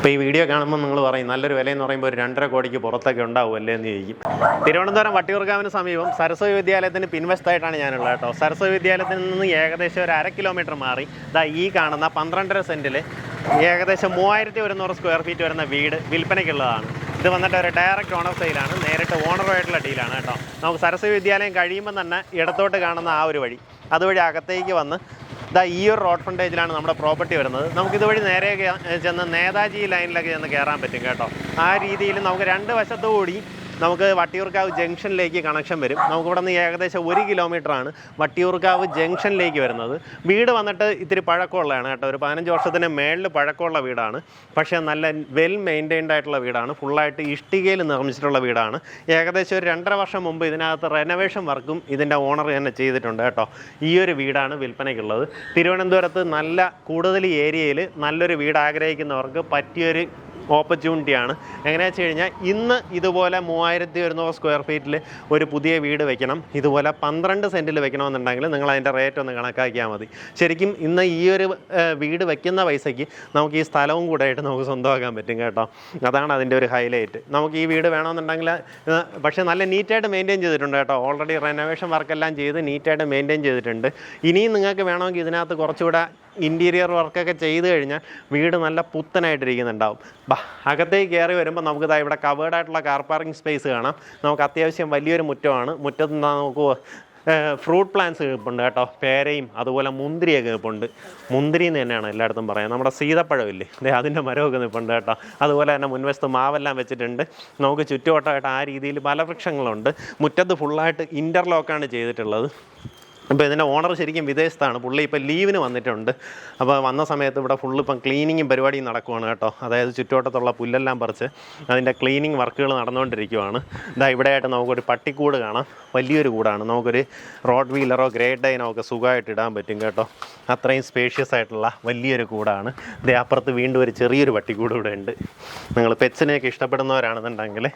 ഇപ്പോൾ ഈ വീഡിയോ കാണുമ്പോൾ നിങ്ങൾ പറയും നല്ലൊരു വിലയെന്ന് പറയുമ്പോൾ ഒരു 2.5 കോടിക്ക് പുറത്തൊക്കെ ഉണ്ടാവുമല്ലേ എന്ന് ചോദിക്കും. തിരുവനന്തപുരം വട്ടിയൂർക്കാവിന് സമീപം സരസ്വതി വിദ്യാലയത്തിന് പിൻവശത്തായിട്ടാണ് ഞാനുള്ളത് കേട്ടോ. സരസ്വതി വിദ്യാലയത്തിൽ നിന്ന് ഏകദേശം ഒരു 1/2 കിലോമീറ്റർ മാറി ഈ കാണുന്ന 12.5 സെൻറ്റിൽ ഏകദേശം 3100 സ്ക്വയർ ഫീറ്റ് വരുന്ന വീട് വിൽപ്പനയ്ക്കുള്ളതാണ്. ഇത് വന്നിട്ട് ഒരു ഡയറക്റ്റ് ഓണർ സെയിലാണ്, നേരിട്ട് ഓണറുമായിട്ടുള്ള ഡീലാണ് കേട്ടോ. നമുക്ക് സരസ്വതി വിദ്യാലയം കഴിയുമ്പോൾ തന്നെ ഇടത്തോട്ട് കാണുന്ന ആ ഒരു വഴി, അതുവഴി അകത്തേക്ക് വന്ന് ഈ ഒരു റോഡ് ഫ്രണ്ടേജിലാണ് നമ്മുടെ പ്രോപ്പർട്ടി വരുന്നത്. നമുക്കിതുവഴി നേരെ ചെന്ന് നേതാജി ലൈനിലൊക്കെ ചെന്ന് കയറാൻ പറ്റും കേട്ടോ. ആ രീതിയിൽ നമുക്ക് 2 വശത്തുകൂടി നമുക്ക് വട്ടിയൂർക്കാവ് ജംഗ്ഷനിലേക്ക് കണക്ഷൻ വരും. നമുക്കിവിടെ നിന്ന് ഏകദേശം 1 കിലോമീറ്ററാണ് വട്ടിയൂർക്കാവ് ജംഗ്ഷനിലേക്ക് വരുന്നത്. വീട് വന്നിട്ട് ഇത്തിരി പഴക്കമുള്ളതാണ് കേട്ടോ. ഒരു 15 വർഷത്തിന് മേളിൽ പഴക്കമുള്ള വീടാണ്. പക്ഷേ നല്ല വെൽ മെയിൻറ്റൈൻഡ് ആയിട്ടുള്ള വീടാണ്. ഫുള്ളായിട്ട് ഇഷ്ടികയിൽ നിർമ്മിച്ചിട്ടുള്ള വീടാണ്. ഏകദേശം ഒരു 2.5 വർഷം മുമ്പ് ഇതിനകത്ത് റെനോവേഷൻ വർക്കും ഇതിൻ്റെ ഓണർ തന്നെ ചെയ്തിട്ടുണ്ട് കേട്ടോ. ഈ ഒരു വീടാണ് വിൽപ്പനയ്ക്കുള്ളത്. തിരുവനന്തപുരത്ത് നല്ല കൂടുതൽ ഏരിയയിൽ നല്ലൊരു വീട് ആഗ്രഹിക്കുന്നവർക്ക് പറ്റിയൊരു ഓപ്പർച്യൂണിറ്റിയാണ്. എങ്ങനെയാണെന്ന് വെച്ച് കഴിഞ്ഞാൽ ഇന്ന് ഇതുപോലെ 3100 സ്ക്വയർ ഫീറ്റിൽ ഒരു പുതിയ വീട് വെക്കണം, ഇതുപോലെ 12 സെൻറ്റിൽ വെക്കണമെന്നുണ്ടെങ്കിൽ നിങ്ങൾ അതിൻ്റെ റേറ്റ് ഒന്ന് കണക്കാക്കിയാൽ മതി. ശരിക്കും ഇന്ന് ഈ ഒരു വീട് വെക്കുന്ന പൈസയ്ക്ക് നമുക്ക് ഈ സ്ഥലവും കൂടെ ആയിട്ട് നമുക്ക് സ്വന്തമാക്കാൻ പറ്റും കേട്ടോ. അതാണ് അതിൻ്റെ ഒരു ഹൈലൈറ്റ്. നമുക്ക് ഈ വീട് വേണമെന്നുണ്ടെങ്കിൽ പക്ഷേ നല്ല നീറ്റായിട്ട് മെയിൻറ്റെയിൻ ചെയ്തിട്ടുണ്ട് കേട്ടോ. ഓൾറെഡി റെനോവേഷൻ വർക്കെല്ലാം ചെയ്ത് നീറ്റായിട്ട് മെയിൻറ്റെയിൻ ചെയ്തിട്ടുണ്ട്. ഇനിയും നിങ്ങൾക്ക് വേണമെങ്കിൽ ഇതിനകത്ത് കുറച്ചുകൂടെ ഇൻറ്റീരിയർ വർക്കൊക്കെ ചെയ്ത് കഴിഞ്ഞാൽ വീട് നല്ല പുത്തനായിട്ടിരിക്കുന്നുണ്ടാവും. അകത്തേക്ക് കയറി വരുമ്പോൾ നമുക്ക് ഇവിടെ കവേർഡായിട്ടുള്ള കാർ പാർക്കിംഗ് സ്പേസ് കാണാം. നമുക്ക് അത്യാവശ്യം വലിയൊരു മുറ്റമാണ്. മുറ്റത്ത് നമുക്ക് ഫ്രൂട്ട് പ്ലാന്റ്സ് കിടപ്പുണ്ട് കേട്ടോ. പേരയും അതുപോലെ മുന്തിരിയൊക്കെ കിടപ്പുണ്ട്. മുന്തിരി എന്ന് തന്നെയാണ് എല്ലായിടത്തും പറയാം. നമ്മുടെ സീതപ്പഴമില്ലേ, അതിൻ്റെ മരമൊക്കെ നിൽപ്പുണ്ട് കേട്ടോ. അതുപോലെ തന്നെ മുൻവശത്ത് മാവെല്ലാം വെച്ചിട്ടുണ്ട്. നമുക്ക് ചുറ്റുവട്ടമായിട്ട് ആ രീതിയിൽ പല വൃക്ഷങ്ങളുണ്ട്. മുറ്റത്ത് ഫുള്ളായിട്ട് ഇൻ്റർലോക്കാണ് ചെയ്തിട്ടുള്ളത്. അപ്പോൾ ഇതിൻ്റെ ഓണർ ശരിക്കും വിദേശത്താണ്. പുള്ളി ഇപ്പോൾ ലീവിന് വന്നിട്ടുണ്ട്. അപ്പോൾ വന്ന സമയത്ത് ഇവിടെ ഫുള്ള് ഇപ്പം ക്ലീനിങ്ങും പരിപാടിയും നടക്കുവാണ് കേട്ടോ. അതായത് ചുറ്റുവട്ടത്തുള്ള പുല്ലെല്ലാം പറിച്ച് അതിൻ്റെ ക്ലീനിങ് വർക്കുകൾ നടന്നുകൊണ്ടിരിക്കുവാണ്. ഇവിടെയായിട്ട് നമുക്കൊരു പട്ടിക്കൂട് കാണാം. വലിയൊരു കൂടാണ്. നമുക്കൊരു റോഡ് വീലറോ ഗ്രേറ്റ് ഡൈനോ ഒക്കെ സുഖമായിട്ട് ഇടാൻ പറ്റും കേട്ടോ. അത്രയും സ്പേഷ്യസ് ആയിട്ടുള്ള വലിയൊരു കൂടാണ്. അപ്പുറത്ത് വീണ്ടും ഒരു ചെറിയൊരു പട്ടിക്കൂട് ഇവിടെ ഉണ്ട്. നിങ്ങൾ പെറ്റ്സിനെയൊക്കെ ഇഷ്ടപ്പെടുന്നവരാണെന്നുണ്ടെങ്കിൽ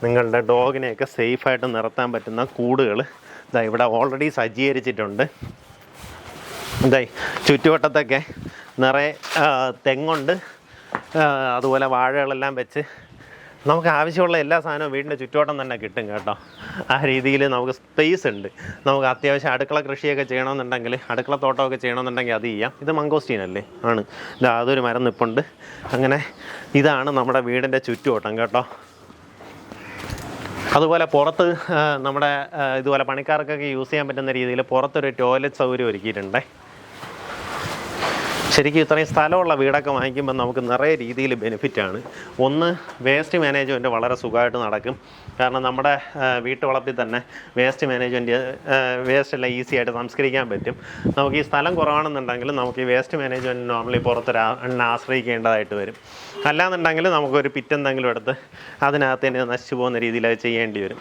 നിങ്ങളുടെ ഡോഗിനെയൊക്കെ സേഫായിട്ട് നിർത്താൻ പറ്റുന്ന കൂടുകൾ ഇവിടെ ഓൾറെഡി സജ്ജീകരിച്ചിട്ടുണ്ട്. ചുറ്റുവട്ടത്തൊക്കെ നിറയെ തെങ്ങുണ്ട്. അതുപോലെ വാഴകളെല്ലാം വെച്ച് നമുക്ക് ആവശ്യമുള്ള എല്ലാ സാധനവും വീടിൻ്റെ ചുറ്റുവട്ടം തന്നെ കിട്ടും കേട്ടോ. ആ രീതിയിൽ നമുക്ക് സ്പേസ് ഉണ്ട്. നമുക്ക് അത്യാവശ്യം അടുക്കള കൃഷിയൊക്കെ ചെയ്യണമെന്നുണ്ടെങ്കിൽ, അടുക്കള തോട്ടമൊക്കെ ചെയ്യണമെന്നുണ്ടെങ്കിൽ അത് ചെയ്യാം. ഇത് മംഗോസ്റ്റീനല്ലേ ആണ്. അതൊരു മരം നിൽപ്പുണ്ട്. അങ്ങനെ ഇതാണ് നമ്മുടെ വീടിൻ്റെ ചുറ്റുവട്ടം കേട്ടോ. അതുപോലെ പുറത്ത് നമ്മുടെ ഇതുപോലെ പണിക്കാർക്കൊക്കെ യൂസ് ചെയ്യാൻ പറ്റുന്ന രീതിയിൽ പുറത്തൊരു ടോയ്ലറ്റ് സൗകര്യം ഒരുക്കിയിട്ടുണ്ട്. ശരിക്കും ഇത്രയും സ്ഥലമുള്ള വീടൊക്കെ വാങ്ങിക്കുമ്പോൾ നമുക്ക് നിറയെ രീതിയിൽ ബെനിഫിറ്റാണ്. ഒന്ന്, വേസ്റ്റ് മാനേജ്മെൻറ്റ് വളരെ സുഖമായിട്ട് നടക്കും. കാരണം നമ്മുടെ വീട്ടുവളപ്പിൽ തന്നെ വേസ്റ്റ് മാനേജ്മെൻറ്റ് വേസ്റ്റെല്ലാം ഈസി ആയിട്ട് സംസ്കരിക്കാൻ പറ്റും. നമുക്ക് ഈ സ്ഥലം കുറവാണെന്നുണ്ടെങ്കിൽ നമുക്ക് ഈ വേസ്റ്റ് മാനേജ്മെൻറ്റ് നോർമലി പുറത്തൊരാളിനെ ആശ്രയിക്കേണ്ടതായിട്ട് വരും. അല്ലാന്നുണ്ടെങ്കിൽ നമുക്കൊരു പിറ്റെന്തെങ്കിലും എടുത്ത് അതിനകത്ത് തന്നെ നശിച്ചു പോകുന്ന രീതിയിൽ അത് ചെയ്യേണ്ടി വരും.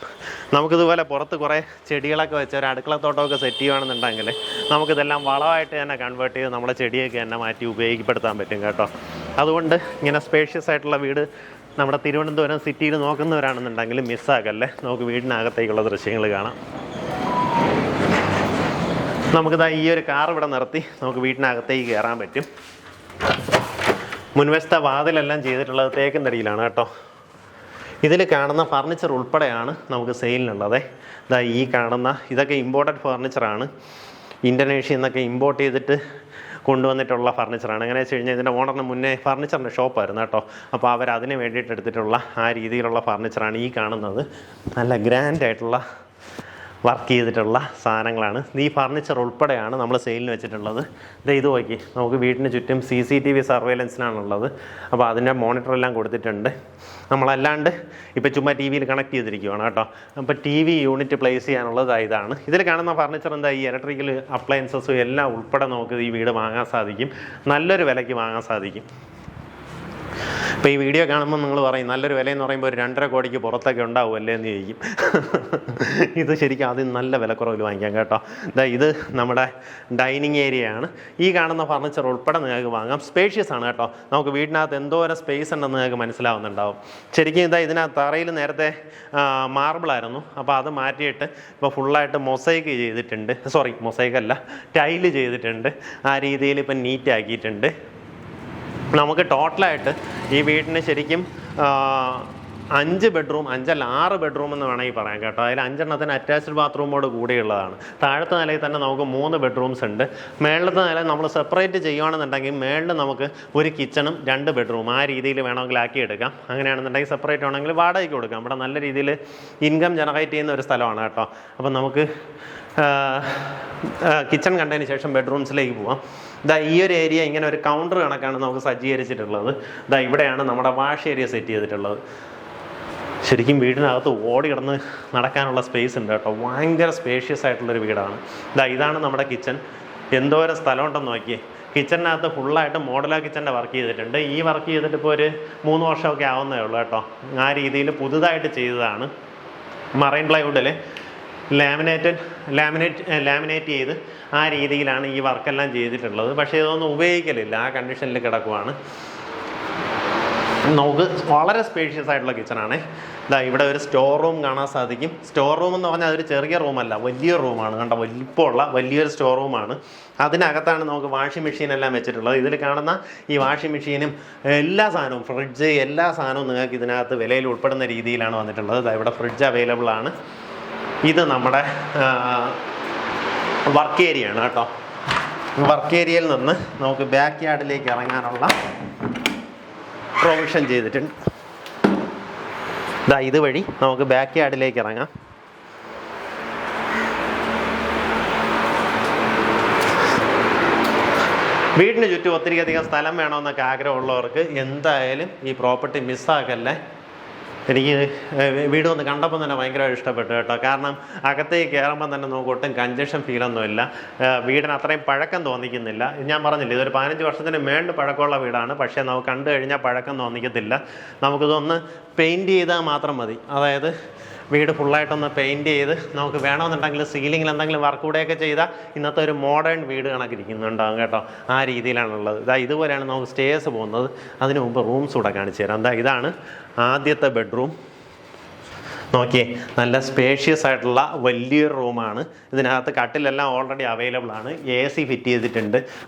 നമുക്കിതുപോലെ പുറത്ത് കുറേ ചെടികളൊക്കെ വെച്ച് ഒരു അടുക്കളത്തോട്ടമൊക്കെ സെറ്റ് ചെയ്യുകയാണെന്നുണ്ടെങ്കിൽ നമുക്കിതെല്ലാം വളമായിട്ട് തന്നെ കൺവേർട്ട് ചെയ്ത് നമ്മുടെ ചെടിയൊക്കെ തന്നെ മാറ്റി ഉപയോഗപ്പെടുത്താൻ പറ്റും കേട്ടോ. അതുകൊണ്ട് ഇങ്ങനെ സ്പേഷ്യസ് ആയിട്ടുള്ള വീട് നമ്മുടെ തിരുവനന്തപുരം സിറ്റിയിൽ നോക്കുന്നവരാണെന്നുണ്ടെങ്കിൽ മിസ്സാക്കല്ലേ. നമുക്ക് വീടിനകത്തേക്കുള്ള ദൃശ്യങ്ങൾ കാണാം. നമുക്കിതാ ഈ ഒരു കാർ ഇവിടെ നിർത്തി നമുക്ക് വീടിനകത്തേക്ക് കയറാൻ പറ്റും. മുൻവശത്തെ വാതിലെല്ലാം ചെയ്തിട്ടുള്ളത് തേക്കിൻ തടിയിലാണ് കേട്ടോ. ഇതിൽ കാണുന്ന ഫർണിച്ചർ ഉൾപ്പെടെയാണ് നമുക്ക് സെയിലിനുള്ളത്. ഈ കാണുന്ന ഇതൊക്കെ ഇമ്പോർട്ടഡ് ഫർണിച്ചറാണ്. ഇന്തോനേഷ്യയിൽ നിന്നൊക്കെ ഇമ്പോർട്ട് ചെയ്തിട്ട് കൊണ്ടുവന്നിട്ടുള്ള ഫർണിച്ചറാണ്. എങ്ങനെ വെച്ച് കഴിഞ്ഞാൽ ഇതിൻ്റെ ഓണറിന് മുന്നേ ഫർണിച്ചറിൻ്റെ ഷോപ്പായിരുന്നു കേട്ടോ. അപ്പോൾ അവരതിന് വേണ്ടിയിട്ട് എടുത്തിട്ടുള്ള ആ രീതിയിലുള്ള ഫർണിച്ചറാണ് ഈ കാണുന്നത്. നല്ല ഗ്രാൻഡായിട്ടുള്ള വർക്ക് ചെയ്തിട്ടുള്ള സാധനങ്ങളാണ്. ഈ ഫർണിച്ചർ ഉൾപ്പെടെയാണ് നമ്മൾ സെയിലിന് വെച്ചിട്ടുള്ളത്. ഇത് നോക്കി, നമുക്ക് വീടിന് ചുറ്റും CCTV സർവൈലൻസിനാണുള്ളത്. അപ്പോൾ അതിൻ്റെ മോണിറ്ററെല്ലാം കൊടുത്തിട്ടുണ്ട്. നമ്മളല്ലാണ്ട് ഇപ്പോൾ ചുമ്മാ TV-യിൽ കണക്ട് ചെയ്തിരിക്കുകയാണ് കേട്ടോ. അപ്പോൾ TV യൂണിറ്റ് പ്ലേസ് ചെയ്യാനുള്ളത് ഇതാണ്. ഇതിൽ കാണുന്ന ഫർണിച്ചർ ഈ ഇലക്ട്രിക്കൽ അപ്ലയൻസസും എല്ലാം ഉൾപ്പെടെ നമുക്ക് ഈ വീട് വാങ്ങാൻ സാധിക്കും. നല്ലൊരു വിലയ്ക്ക് വാങ്ങാൻ സാധിക്കും. ഇപ്പോൾ ഈ വീഡിയോ കാണുമ്പോൾ നിങ്ങൾ പറയും നല്ലൊരു വിലയെന്ന് പറയുമ്പോൾ ഒരു 2.5 കോടിക്ക് പുറത്തൊക്കെ ഉണ്ടാവുമല്ലേ എന്ന് ചോദിക്കും. ഇത് ശരിക്കും ആദ്യം നല്ല വിലക്കുറവിൽ വാങ്ങിക്കാം കേട്ടോ. ഇത് നമ്മുടെ ഡൈനിങ് ഏരിയയാണ്. ഈ കാണുന്ന ഫർണിച്ചർ ഉൾപ്പെടെ നിങ്ങൾക്ക് വാങ്ങാം. സ്പേഷ്യസ് ആണ് കേട്ടോ. നമുക്ക് വീടിനകത്ത് എന്തോരം സ്പേസ് ഉണ്ടെന്ന് നിങ്ങൾക്ക് മനസ്സിലാവുന്നുണ്ടാവും. ശരിക്കും ഇതിനകത്ത് തറയിൽ നേരത്തെ മാർബിളായിരുന്നു. അപ്പോൾ അത് മാറ്റിയിട്ട് ഇപ്പോൾ ഫുള്ളായിട്ട് മൊസൈക്ക് ചെയ്തിട്ടുണ്ട്. മൊസൈക്കല്ല, ടൈല് ചെയ്തിട്ടുണ്ട്. ആ രീതിയിൽ ഇപ്പം നീറ്റ് ആക്കിയിട്ടുണ്ട്. നമുക്ക് ടോട്ടലായിട്ട് ഈ വീടിന് ശരിക്കും 5 ബെഡ്റൂം, 5 അല്ല 6 ബെഡ്റൂം എന്ന് വേണമെങ്കിൽ പറയാം കേട്ടോ. അതിൽ 5 അറ്റാച്ച്ഡ് ബാത്റൂമോട് കൂടിയുള്ളതാണ്. താഴത്തെ നിലയിൽ തന്നെ നമുക്ക് 3 ബെഡ്റൂംസ് ഉണ്ട്. മേളിലത്തെ നില നമ്മൾ സെപ്പറേറ്റ് ചെയ്യുകയാണെന്നുണ്ടെങ്കിൽ മേളിൽ നമുക്ക് ഒരു കിച്ചണും 2 ബെഡ്റൂം ആ രീതിയിൽ വേണമെങ്കിൽ ആക്കിയെടുക്കാം. അങ്ങനെയാണെന്നുണ്ടെങ്കിൽ സെപ്പറേറ്റ് ആണെങ്കിൽ വാടകയ്ക്ക് കൊടുക്കാം. ഇവിടെ നല്ല രീതിയിൽ ഇൻകം ജനറേറ്റ് ചെയ്യുന്ന ഒരു സ്ഥലമാണ് കേട്ടോ. അപ്പം നമുക്ക് കിച്ചൺ കണ്ടതിന് ശേഷം ബെഡ്റൂംസിലേക്ക് പോവാം. ഈ ഒരു ഏരിയ ഇങ്ങനെ ഒരു കൗണ്ടർ കണക്കാണ് നമുക്ക് സജ്ജീകരിച്ചിട്ടുള്ളത്. ഇവിടെയാണ് നമ്മുടെ വാഷ് ഏരിയ സെറ്റ് ചെയ്തിട്ടുള്ളത്. ശരിക്കും വീടിനകത്ത് ഓടി കിടന്ന് നടക്കാനുള്ള സ്പേസ് ഉണ്ട് കേട്ടോ. ഭയങ്കര സ്പേഷ്യസ് ആയിട്ടുള്ളൊരു വീടാണ്. ഇതാണ് നമ്മുടെ കിച്ചൺ. എന്തോരം സ്ഥലം ഉണ്ടെന്ന് നോക്കിയേ. കിച്ചണിനകത്ത് ഫുള്ളായിട്ട് മോഡലാ കിച്ചൻ്റെ വർക്ക് ചെയ്തിട്ടുണ്ട്. ഈ വർക്ക് ചെയ്തിട്ട് ഇപ്പോൾ ഒരു 3 വർഷമൊക്കെ ആവുന്നേ ഉള്ളൂ കേട്ടോ. ആ രീതിയിൽ പുതുതായിട്ട് ചെയ്തതാണ്. മറൈൻ പ്ലൈവുഡിൽ ലാമിനേറ്റ് ചെയ്ത് ആ രീതിയിലാണ് ഈ വർക്കെല്ലാം ചെയ്തിട്ടുള്ളത്. പക്ഷേ ഇതൊന്നും ഉപയോഗിക്കലില്ല, ആ കണ്ടീഷനിൽ കിടക്കുവാണ്. നമുക്ക് വളരെ സ്പേഷ്യസ് ആയിട്ടുള്ള കിച്ചണാണ്. ഇവിടെ ഒരു സ്റ്റോർ റൂം കാണാൻ സാധിക്കും. സ്റ്റോർ റൂം എന്ന് പറഞ്ഞാൽ അതൊരു ചെറിയ റൂമല്ല, വലിയൊരു റൂമാണ്. കണ്ട വലിപ്പമുള്ള വലിയൊരു സ്റ്റോർ റൂമാണ്. അതിനകത്താണ് നമുക്ക് വാഷിംഗ് മെഷീൻ എല്ലാം വെച്ചിട്ടുള്ളത്. ഇതിൽ കാണുന്ന ഈ വാഷിംഗ് മെഷീനും എല്ലാ സാധനവും, ഫ്രിഡ്ജ്, എല്ലാ സാധനവും നിങ്ങൾക്ക് ഇതിനകത്ത് വിലയിൽ ഉൾപ്പെടുന്ന രീതിയിലാണ് വന്നിട്ടുള്ളത്. ഇവിടെ ഫ്രിഡ്ജ് അവൈലബിൾ ആണ്. ഇത് നമ്മുടെ വർക്ക് ഏരിയ ആണ് കേട്ടോ. വർക്ക് ഏരിയയിൽ നിന്ന് നമുക്ക് ബാക്ക് യാർഡിലേക്ക് ഇറങ്ങാനുള്ള പ്രൊവിഷൻ ചെയ്തിട്ടുണ്ട്. ഇതുവഴി നമുക്ക് ബാക്ക് യാർഡിലേക്ക് ഇറങ്ങാം. വീടിന് ചുറ്റും ഒത്തിരി അധികം സ്ഥലം വേണമെന്നൊക്കെ ആഗ്രഹമുള്ളവർക്ക് എന്തായാലും ഈ പ്രോപ്പർട്ടി മിസ്സാക്കല്ലേ. എനിക്ക് വീട് വന്ന് കണ്ടപ്പോൾ തന്നെ ഭയങ്കരമായിട്ട് ഇഷ്ടപ്പെട്ടു കേട്ടോ. കാരണം അകത്തേക്ക് കയറുമ്പോൾ തന്നെ നമുക്ക് ഒട്ടും കൺജഷൻ ഫീലൊന്നുമില്ല. വീടിന് അത്രയും പഴക്കം തോന്നിക്കുന്നില്ല. ഞാൻ പറഞ്ഞില്ല, ഇതൊരു 15 വർഷത്തിന് മേളിൽ പഴക്കമുള്ള വീടാണ്. പക്ഷേ നമുക്ക് കണ്ടു കഴിഞ്ഞാൽ പഴക്കം തോന്നിക്കത്തില്ല. നമുക്കിതൊന്ന് പെയിൻറ്റ് ചെയ്താൽ മാത്രം മതി. അതായത് വീട് ഫുള്ളായിട്ടൊന്ന് പെയിൻറ്റ് ചെയ്ത് നമുക്ക് വേണമെന്നുണ്ടെങ്കിൽ സീലിങ്ങിൽ എന്തെങ്കിലും വർക്ക് കൂടെയൊക്കെ ചെയ്താൽ ഇന്നത്തെ ഒരു മോഡേൺ വീട് കണക്കിരിക്കുന്നുണ്ടാകും കേട്ടോ. ആ രീതിയിലാണുള്ളത്. ഇതുപോലെയാണ് നമുക്ക് സ്റ്റേഴ്സ് പോകുന്നത്. അതിന് മുമ്പ് റൂംസ് കൂടെ കാണിച്ചു തരാം. ഇതാണ് ആദ്യത്തെ ബെഡ്റൂം. നോക്കിയേ, നല്ല സ്പേഷ്യസ് ആയിട്ടുള്ള വലിയൊരു റൂമാണ്. ഇതിനകത്ത് കട്ടിലെല്ലാം ഓൾറെഡി അവൈലബിൾ ആണ്. AC ഫിറ്റ് ചെയ്തിട്ടുണ്ട്.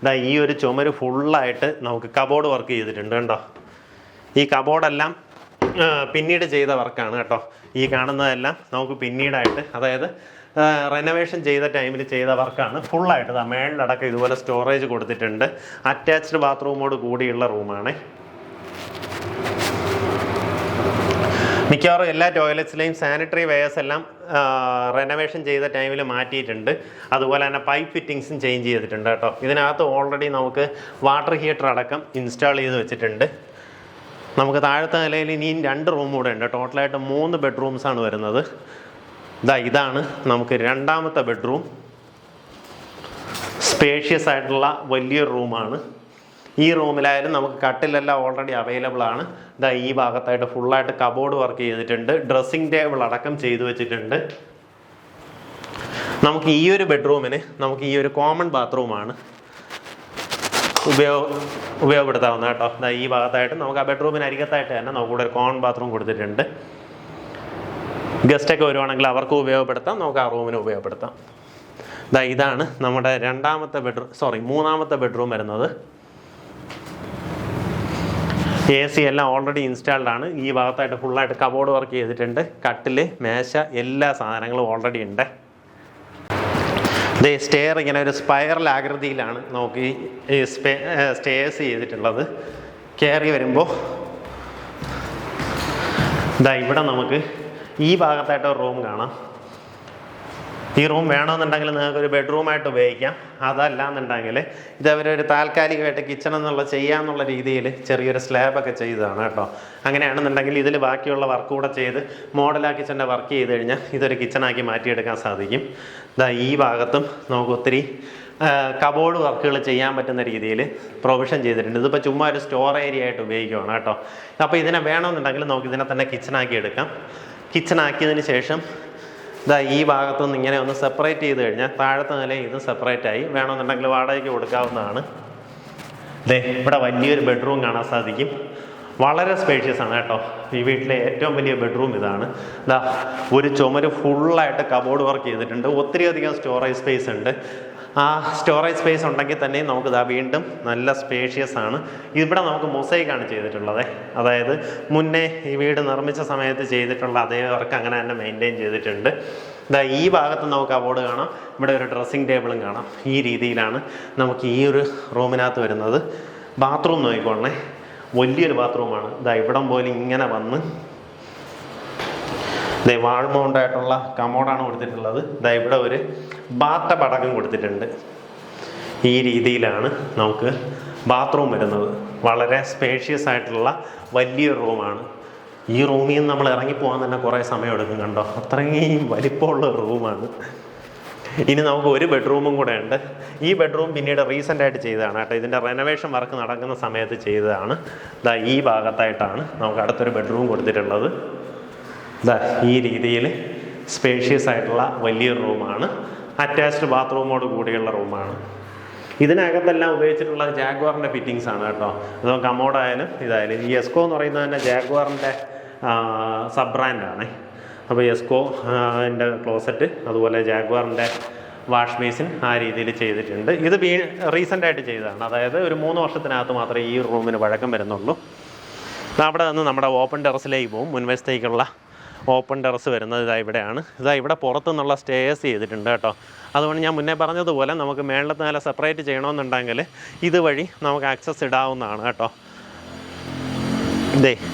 ഈ ഒരു ചുമര് ഫുള്ളായിട്ട് നമുക്ക് കബോർഡ് വർക്ക് ചെയ്തിട്ടുണ്ട് കേട്ടോ. ഈ കബോർഡെല്ലാം പിന്നീട് ചെയ്ത വർക്കാണ് കേട്ടോ. ഈ കാണുന്നതെല്ലാം നമുക്ക് പിന്നീടായിട്ട്, അതായത് റെനോവേഷൻ ചെയ്ത ടൈമിൽ ചെയ്ത വർക്കാണ്. ഫുള്ളായിട്ട് മേളിലടക്കം ഇതുപോലെ സ്റ്റോറേജ് കൊടുത്തിട്ടുണ്ട്. അറ്റാച്ച്ഡ് ബാത്റൂമോട് കൂടിയുള്ള റൂമാണ്. മിക്കവാറും എല്ലാ ടോയ്ലറ്റ്സിലെയും സാനിറ്ററി വെയേഴ്സ് എല്ലാം റെനോവേഷൻ ചെയ്ത ടൈമിൽ മാറ്റിയിട്ടുണ്ട്. അതുപോലെ തന്നെ പൈപ്പ് ഫിറ്റിങ്സും ചേഞ്ച് ചെയ്തിട്ടുണ്ട് കേട്ടോ. ഇതിനകത്ത് ഓൾറെഡി നമുക്ക് വാട്ടർ ഹീറ്റർ അടക്കം ഇൻസ്റ്റാൾ ചെയ്ത് വെച്ചിട്ടുണ്ട്. നമുക്ക് താഴത്തെ നിലയിൽ ഇനിയും 2 റൂം കൂടെ ഉണ്ട്. ടോട്ടലായിട്ട് 3 ബെഡ്റൂംസാണ് വരുന്നത്. ഇതാണ് നമുക്ക് രണ്ടാമത്തെ ബെഡ്റൂം. സ്പേഷ്യസ് ആയിട്ടുള്ള വലിയൊരു റൂമാണ്. ഈ റൂമിലായാലും നമുക്ക് കട്ടിലെല്ലാം ഓൾറെഡി അവൈലബിൾ ആണ്. ഈ ഭാഗത്തായിട്ട് ഫുള്ളായിട്ട് കബോർഡ് വർക്ക് ചെയ്തിട്ടുണ്ട്. ഡ്രസ്സിംഗ് ടേബിൾ അടക്കം ചെയ്തു വെച്ചിട്ടുണ്ട്. നമുക്ക് ഈ ഒരു ബെഡ്റൂമിന് നമുക്ക് ഈ ഒരു കോമൺ ബാത്റൂമാണ് ഉപയോഗപ്പെടുത്താവുന്ന കേട്ടോ. ഈ ഭാഗത്തായിട്ട് നമുക്ക് ആ ബെഡ്റൂമിന് അരികത്തായിട്ട് തന്നെ നമുക്കിവിടെ ഒരു കോമൺ ബാത്റൂം കൊടുത്തിട്ടുണ്ട്. ഗസ്റ്റൊക്കെ വരുവാണെങ്കിൽ അവർക്ക് ഉപയോഗപ്പെടുത്താം, നമുക്ക് ആ റൂമിന് ഉപയോഗപ്പെടുത്താം. ഇതാണ് നമ്മുടെ മൂന്നാമത്തെ ബെഡ്റൂം വരുന്നത്. AC എല്ലാം ഓൾറെഡി ഇൻസ്റ്റാൾഡ് ആണ്. ഈ ഭാഗത്തായിട്ട് ഫുള്ളായിട്ട് കബോർഡ് വർക്ക് ചെയ്തിട്ടുണ്ട്. കട്ടില്, മേശ, എല്ലാ സാധനങ്ങളും ഓൾറെഡി ഉണ്ട്. സ്റ്റെയർ ഇങ്ങനെ ഒരു സ്പൈറൽ ആകൃതിയിലാണ് നമുക്ക് ഈ സ്റ്റെയർസ് ചെയ്തിട്ടുള്ളത്. കയറി വരുമ്പോൾ ഇവിടെ നമുക്ക് ഈ ഭാഗത്തായിട്ട് ഒരു റൂം കാണാം. ഈ റൂം വേണമെന്നുണ്ടെങ്കിൽ നിങ്ങൾക്ക് ഒരു ബെഡ്റൂമായിട്ട് ഉപയോഗിക്കാം. അതല്ല എന്നുണ്ടെങ്കിൽ ഇതവരൊരു താൽക്കാലികമായിട്ട് കിച്ചൺ എന്നുള്ള ചെയ്യാമെന്നുള്ള രീതിയിൽ ചെറിയൊരു സ്ലാബൊക്കെ ചെയ്തതാണ് കേട്ടോ. അങ്ങനെയാണെന്നുണ്ടെങ്കിൽ ഇതിൽ ബാക്കിയുള്ള വർക്ക് കൂടെ ചെയ്ത് മോഡലാ കിച്ചൻ്റെ വർക്ക് ചെയ്ത് കഴിഞ്ഞാൽ ഇതൊരു കിച്ചണാക്കി മാറ്റിയെടുക്കാൻ സാധിക്കും. ഈ ഭാഗത്തും നമുക്ക് ഒത്തിരി കബോർഡ് വർക്കുകൾ ചെയ്യാൻ പറ്റുന്ന രീതിയിൽ പ്രൊവിഷൻ ചെയ്തിട്ടുണ്ട്. ഇതിപ്പോൾ ചുമ്മാ ഒരു സ്റ്റോർ ഏരിയ ആയിട്ട് ഉപയോഗിക്കുകയാണ് കേട്ടോ. അപ്പോൾ ഇതിനെ വേണമെന്നുണ്ടെങ്കിൽ നമുക്ക് ഇതിനെ തന്നെ കിച്ചണാക്കി എടുക്കാം. കിച്ചണാക്കിയതിന് ശേഷം ഈ ഭാഗത്തുനിന്ന് ഇങ്ങനെ ഒന്ന് സെപ്പറേറ്റ് ചെയ്ത് കഴിഞ്ഞാൽ താഴത്തെ നിലയിൽ ഇത് സെപ്പറേറ്റായി വേണമെന്നുണ്ടെങ്കിൽ വാടകയ്ക്ക് കൊടുക്കാവുന്നതാണ്. ഇവിടെ വലിയൊരു ബെഡ്റൂം കാണാൻ സാധിക്കും. വളരെ സ്പേഷ്യസ് ആണ് കേട്ടോ. ഈ വീട്ടിലെ ഏറ്റവും വലിയ ബെഡ്റൂം ഇതാണ്. ഇതാ ഒരു ചുമര് ഫുള്ളായിട്ട് കബോർഡ് വർക്ക് ചെയ്തിട്ടുണ്ട്. ഒത്തിരി അധികം സ്റ്റോറേജ് സ്പേസ് ഉണ്ട്. ആ സ്റ്റോറേജ് സ്പേസ് ഉണ്ടെങ്കിൽ തന്നെ നമുക്ക് ഇതാ വീണ്ടും നല്ല സ്പേഷ്യസ് ആണ്. ഇവിടെ നമുക്ക് മൊസൈക്കാണ് ചെയ്തിട്ടുള്ളത്. അതായത് മുന്നേ ഈ വീട് നിർമ്മിച്ച സമയത്ത് ചെയ്തിട്ടുള്ള അതേ വർക്ക് അങ്ങനെ തന്നെ മെയിൻറ്റെയിൻ ചെയ്തിട്ടുണ്ട്. ഇതാ ഈ ഭാഗത്ത് നമുക്ക് കബോർഡ് കാണാം, ഇവിടെ ഒരു ഡ്രസ്സിങ് ടേബിളും കാണാം. ഈ രീതിയിലാണ് നമുക്ക് ഈ ഒരു റൂമിനകത്ത് വരുന്നത്. ബാത്റൂം നോക്കിക്കോളണേ, വലിയൊരു ബാത്റൂമാണ്. ഇതാ ഇവിടം പോലെ ഇങ്ങനെ വന്ന് വാൾ മൗണ്ടായിട്ടുള്ള കമോഡാണ് കൊടുത്തിട്ടുള്ളത്. ഇതാ ഇവിടെ ഒരു ബാത്ത് അടക്കം കൊടുത്തിട്ടുണ്ട്. ഈ രീതിയിലാണ് നമുക്ക് ബാത്റൂം വരുന്നത്. വളരെ സ്പേഷ്യസ് ആയിട്ടുള്ള വലിയൊരു റൂമാണ്. ഈ റൂമിൽ നിന്ന് നമ്മൾ ഇറങ്ങിപ്പോകാൻ തന്നെ കുറേ സമയം എടുക്കും കണ്ടോ, അത്രയും വലിപ്പമുള്ള റൂമാണ്. ഇനി നമുക്ക് ഒരു ബെഡ്റൂമും കൂടെ ഉണ്ട്. ഈ ബെഡ്റൂം പിന്നീട് റീസെൻ്റായിട്ട് ചെയ്തതാണ് കേട്ടോ. ഇതിൻ്റെ റെനോവേഷൻ വർക്ക് നടക്കുന്ന സമയത്ത് ചെയ്തതാണ്. ഇതാ ഈ ഭാഗത്തായിട്ടാണ് നമുക്ക് അടുത്തൊരു ബെഡ്റൂം കൊടുത്തിട്ടുള്ളത്. ഇതാ ഈ രീതിയിൽ സ്പേഷ്യസ് ആയിട്ടുള്ള വലിയൊരു റൂമാണ്. അറ്റാച്ച്ഡ് ബാത്റൂമോട് കൂടിയുള്ള റൂമാണ്. ഇതിനകത്തെല്ലാം ഉപയോഗിച്ചിട്ടുള്ള ജാഗ്വാറിൻ്റെ ഫിറ്റിങ്സ് ആണ് കേട്ടോ. അത് കമോഡായാലും ഇതായാലും. ഈ എസ്കോ എന്ന് പറയുന്നത് തന്നെ ജാഗ്വാറിൻ്റെ സബ് ബ്രാൻഡാണ്. അപ്പോൾ എസ്കോ ൻ്റെ ക്ലോസറ്റ്, അതുപോലെ ജാഗ്വാറിൻ്റെ വാഷ് ബേസിൻ ആ രീതിയിൽ ചെയ്തിട്ടുണ്ട്. ഇത് റീസെൻ്റായിട്ട് ചെയ്തതാണ്. അതായത് ഒരു 3 വർഷത്തിനകത്ത് മാത്രമേ ഈ റൂമിന് വഴക്കം വരുന്നുള്ളൂ. അവിടെ നിന്ന് നമ്മുടെ ഓപ്പൺ ടെറസിലേക്ക് പോകും. മുൻവശത്തേക്കുള്ള ഓപ്പൺ ടെറസ് വരുന്നത് ഇതാ ഇവിടെയാണ്. ഇതാ ഇവിടെ പുറത്തുനിന്നുള്ള സ്റ്റേഴ്സ് ചെയ്തിട്ടുണ്ട് കേട്ടോ. അതുകൊണ്ട് ഞാൻ മുന്നേ പറഞ്ഞതുപോലെ നമുക്ക് മേളത്തെ നില സെപ്പറേറ്റ് ചെയ്യണമെന്നുണ്ടെങ്കിൽ ഇതുവഴി നമുക്ക് ആക്സസ് ഇടാവുന്നതാണ് കേട്ടോ.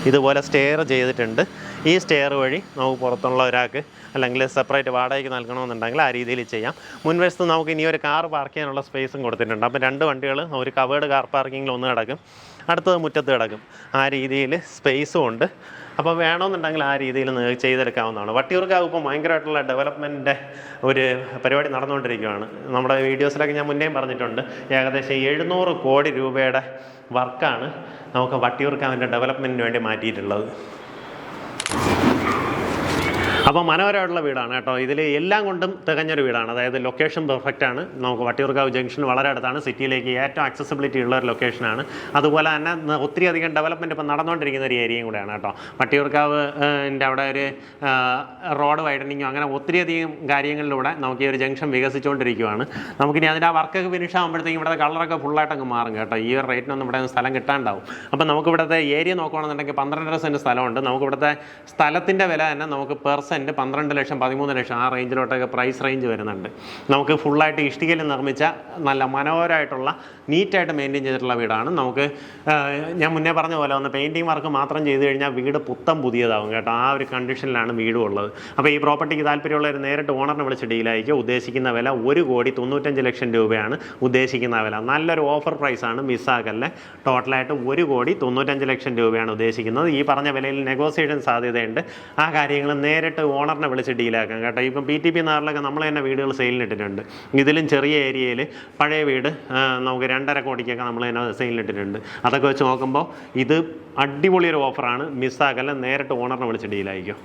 ഇതുപോലെ സ്റ്റെയർ ചെയ്തിട്ടുണ്ട്. ഈ സ്റ്റെയർ വഴി നമുക്ക് പുറത്തുള്ള ഒരാൾക്ക് അല്ലെങ്കിൽ സെപ്പറേറ്റ് വാടകയ്ക്ക് നൽകണമെന്നുണ്ടെങ്കിൽ ആ രീതിയിൽ ചെയ്യാം. മുൻവശത്ത് നമുക്ക് ഇനി ഒരു കാർ പാർക്ക് ചെയ്യാനുള്ള സ്പേസും കൊടുത്തിട്ടുണ്ട്. അപ്പോൾ 2 വണ്ടികൾ ഒരു കവേർഡ് കാർ പാർക്കിങ്ങിൽ ഒന്ന് കിടക്കും, അടുത്തത് മുറ്റത്ത് കിടക്കും. ആ രീതിയിൽ സ്പേസും ഉണ്ട്. അപ്പോൾ വേണമെന്നുണ്ടെങ്കിൽ ആ രീതിയിൽ ചെയ്തെടുക്കാവുന്നതാണ്. വട്ടിയൂർക്കാവ് ഇപ്പോൾ ഭയങ്കരമായിട്ടുള്ള ഡെവലപ്മെൻറ്റിൻ്റെ ഒരു പരിപാടി നടന്നുകൊണ്ടിരിക്കുകയാണ്. നമ്മുടെ വീഡിയോസിലൊക്കെ ഞാൻ മുന്നേയും പറഞ്ഞിട്ടുണ്ട്. ഏകദേശം 700 കോടി രൂപയുടെ വർക്കാണ് നമുക്ക് വട്ടിയൂർക്കാവിൻ്റെ ഡെവലപ്മെൻറ്റിന് വേണ്ടി മാറ്റിയിട്ടുള്ളത്. അപ്പോൾ മനോഹരമായിട്ടുള്ള വീടാണ് കേട്ടോ. ഇതിൽ എല്ലാം കൊണ്ടും തികഞ്ഞൊരു വീടാണ്. അതായത് ലൊക്കേഷൻ പെർഫെക്റ്റ് ആണ്. നമുക്ക് വട്ടിയൂർക്കാവ് ജംഗ്ഷൻ വളരെ അടുത്താണ്. സിറ്റിയിലേക്ക് ഏറ്റവും ആക്സസിബിലിറ്റി ഉള്ള ഒരു ലൊക്കേഷനാണ്. അതുപോലെ തന്നെ ഒത്തിരി അധികം ഡെവലപ്മെൻറ്റ് ഇപ്പോൾ നടന്നുകൊണ്ടിരിക്കുന്ന ഒരു ഏരിയയും കൂടെയാണ് കേട്ടോ. വട്ടിയൂർക്കാവിൻ്റെ അവിടെ ഒരു റോഡ് വൈഡനിങ്ങോ അങ്ങനെ ഒത്തിരി അധികം കാര്യങ്ങളിലൂടെ നമുക്ക് ഈ ഒരു ജംഗ്ഷൻ വികസിച്ചുകൊണ്ടിരിക്കുകയാണ്. നമുക്കിനി അതിൻ്റെ ആ വർക്കൊക്കെ ഫിനിഷ് ആകുമ്പോഴത്തേക്കും ഇവിടെ കളറൊക്കെ ഫുള്ളായിട്ട് അങ്ങ് മാറും കേട്ടോ. ഈ ഒരു റേറ്റിനൊന്നും ഇവിടെ സ്ഥലം കിട്ടാണ്ടാവും. അപ്പോൾ നമുക്ക് ഇവിടുത്തെ ഏരിയ നോക്കുകയാണെന്നുണ്ടെങ്കിൽ 12.5 സെൻറ്റ് സ്ഥലമുണ്ട്. നമുക്ക് ഇവിടുത്തെ സ്ഥലത്തിൻ്റെ വില തന്നെ നമുക്ക് പെർ സെൻറ്റ് 12 ലക്ഷം 13 ലക്ഷം ആ റേഞ്ചിലോട്ടൊക്കെ പ്രൈസ് റേഞ്ച് വരുന്നുണ്ട്. നമുക്ക് ഫുള്ളായിട്ട് ഇഷ്ടികയിൽ നിർമ്മിച്ച നല്ല മനോഹരമായിട്ടുള്ള നീറ്റായിട്ട് മെയിൻറ്റെയിൻ ചെയ്തിട്ടുള്ള വീടാണ്. നമുക്ക് ഞാൻ മുന്നേ പറഞ്ഞ പോലെ ഒന്ന് പെയിൻറ്റിങ് വർക്ക് മാത്രം ചെയ്ത് കഴിഞ്ഞാൽ വീട് പുത്തം പുതിയതാവും കേട്ടോ. ആ ഒരു കണ്ടീഷനിലാണ് വീടും ഉള്ളത്. അപ്പോൾ ഈ പ്രോപ്പർട്ടിക്ക് താല്പര്യമുള്ളവർ നേരിട്ട് ഓണറിനെ വിളിച്ച് ഡീലായിരിക്കും. ഉദ്ദേശിക്കുന്ന വില 1,95 ലക്ഷം രൂപയാണ് ഉദ്ദേശിക്കുന്ന വില. നല്ലൊരു ഓഫർ പ്രൈസാണ്, മിസ്സാക്കല്ലേ. ടോട്ടലായിട്ട് 1,95 ലക്ഷം രൂപയാണ് ഉദ്ദേശിക്കുന്നത്. ഈ പറഞ്ഞ വിലയിൽ നെഗോസിയേഷൻ സാധ്യതയുണ്ട്. ആ കാര്യങ്ങൾ നേരിട്ട് ഓണറിനെ വിളിച്ച് ഡീലാക്കാം കേട്ടോ. ഇപ്പം PTP നഗറിലൊക്കെ നമ്മൾ തന്നെ വീടുകൾ സെയിലിനിട്ടിട്ടുണ്ട്. ഇതിലും ചെറിയ ഏരിയയിൽ പഴയ വീട് നമുക്ക് 2.5 കോടിക്കൊക്കെ നമ്മൾ തന്നെ സെയിലിനിട്ടിട്ടുണ്ട്. അതൊക്കെ വെച്ച് നോക്കുമ്പോൾ ഇത് അടിപൊളിയൊരു ഓഫറാണ്, മിസ്സാക്കല്ല. നേരിട്ട് ഓണറിനെ വിളിച്ച് ഡീലായിരിക്കും.